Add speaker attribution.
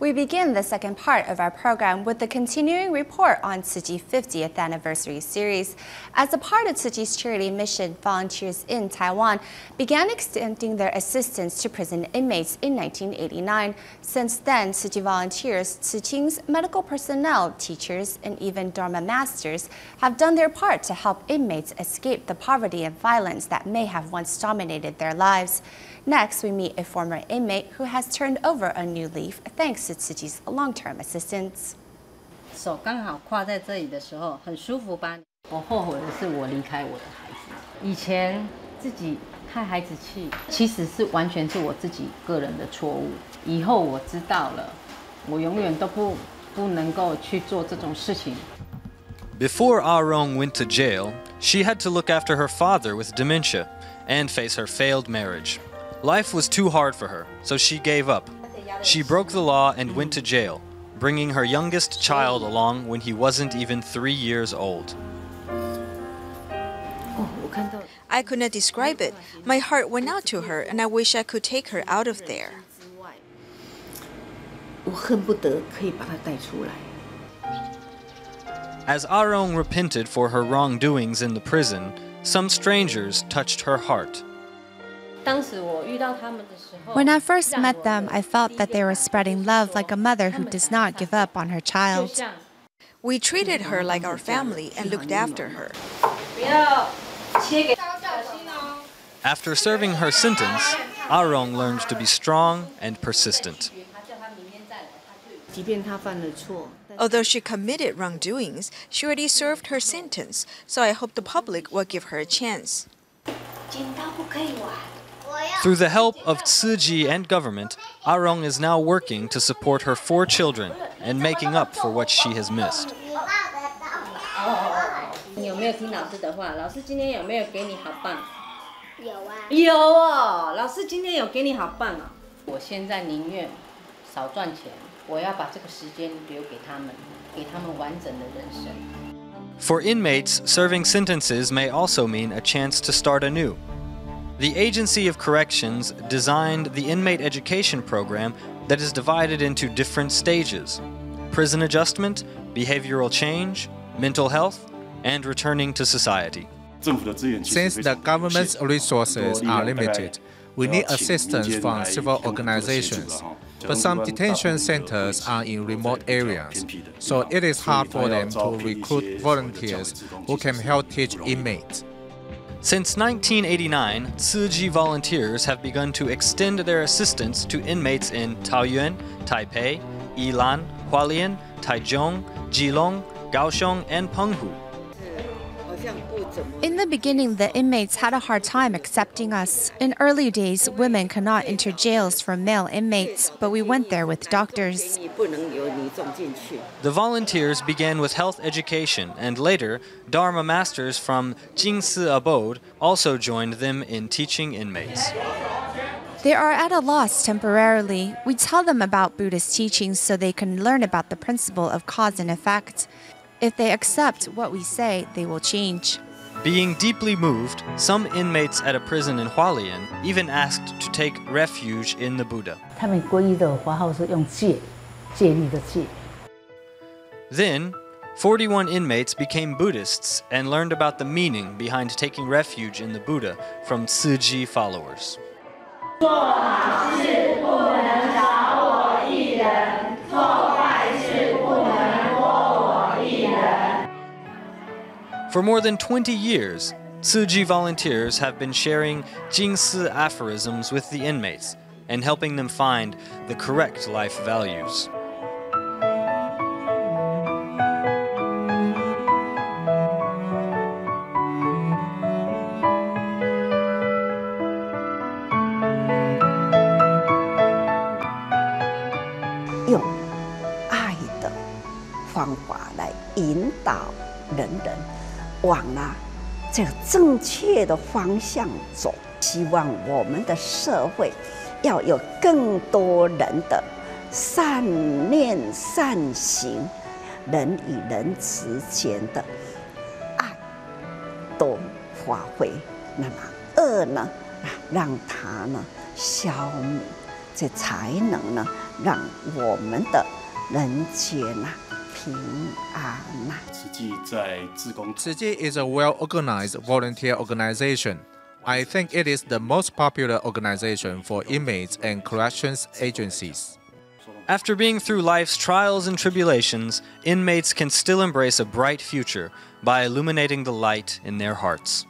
Speaker 1: We begin the second part of our program with the continuing report on Tzu Chi 50th anniversary series. As a part of Tzu Chi's charity mission, volunteers in Taiwan began extending their assistance to prison inmates in 1989. Since then, Tzu Chi volunteers, Tzu Chings, medical personnel, teachers, and even dharma masters have done their part to help inmates escape the poverty and violence that may have once dominated their lives. Next, we meet a former inmate who has turned over a new leaf thanks to Tzu Chi's long-term assistance.
Speaker 2: 手刚好跨在这里的时候，很舒服吧？我后悔的是我离开我的孩子，以前自己太孩子气，其实是完全是我自己个人的错误。以后我知道了，我永远都不能够去做这种事情。
Speaker 3: Before Arong went to jail, she had to look after her father with dementia and face her failed marriage. Life was too hard for her, so she gave up. She broke the law and went to jail, bringing her youngest child along when he wasn't even 3 years old.
Speaker 4: I could not describe it. My heart went out to her, and I wish I could take her out of there.
Speaker 3: As Arong repented for her wrongdoings in the prison, some strangers touched her heart.
Speaker 1: When I first met them, I felt that they were spreading love like a mother who does not give up on her child.
Speaker 4: We treated her like our family and looked after her.
Speaker 3: After serving her sentence, Arong learned to be strong and persistent.
Speaker 4: Although she committed wrongdoings, she already served her sentence, so I hope the public will give her a chance.
Speaker 3: Through the help of Tzu Chi and government, Arong is now working to support her 4 children and making up for what she has missed. For inmates, serving sentences may also mean a chance to start anew. The Agency of Corrections designed the inmate education program that is divided into different stages: prison adjustment, behavioral change, mental health, and returning to society.
Speaker 5: Since the government's resources are limited, we need assistance from civil organizations. But some detention centers are in remote areas, so it is hard for them to recruit volunteers who can help teach inmates.
Speaker 3: Since 1989, Tzu Chi volunteers have begun to extend their assistance to inmates in Taoyuan, Taipei, Yilan, Hualien, Taichung, Keelung, Kaohsiung, and Penghu.
Speaker 1: In the beginning, the inmates had a hard time accepting us. In early days, women could not enter jails for male inmates, but we went there with doctors.
Speaker 3: The volunteers began with health education, and later, Dharma masters from Jingsi Abode also joined them in teaching inmates.
Speaker 1: They are at a loss temporarily. We tell them about Buddhist teachings so they can learn about the principle of cause and effect. If they accept what we say, they will change.
Speaker 3: Being deeply moved, some inmates at a prison in Hualien even asked to take refuge in the Buddha. Then, 41 inmates became Buddhists and learned about the meaning behind taking refuge in the Buddha from Tzu Chi followers. For more than 20 years, Tzu Chi volunteers have been sharing Jingsi aphorisms with the inmates and helping them find the correct life values.
Speaker 6: Use 往了这个正确的方向走，希望我们的社会要有更多人的善念善行，人与人之间的爱都发挥，那么恶呢，让它呢消弭，这才能呢让我们的人间平安
Speaker 5: Tzu Chi is a well-organized volunteer organization. I think it is the most popular organization for inmates and corrections agencies.
Speaker 3: After being through life's trials and tribulations, inmates can still embrace a bright future by illuminating the light in their hearts.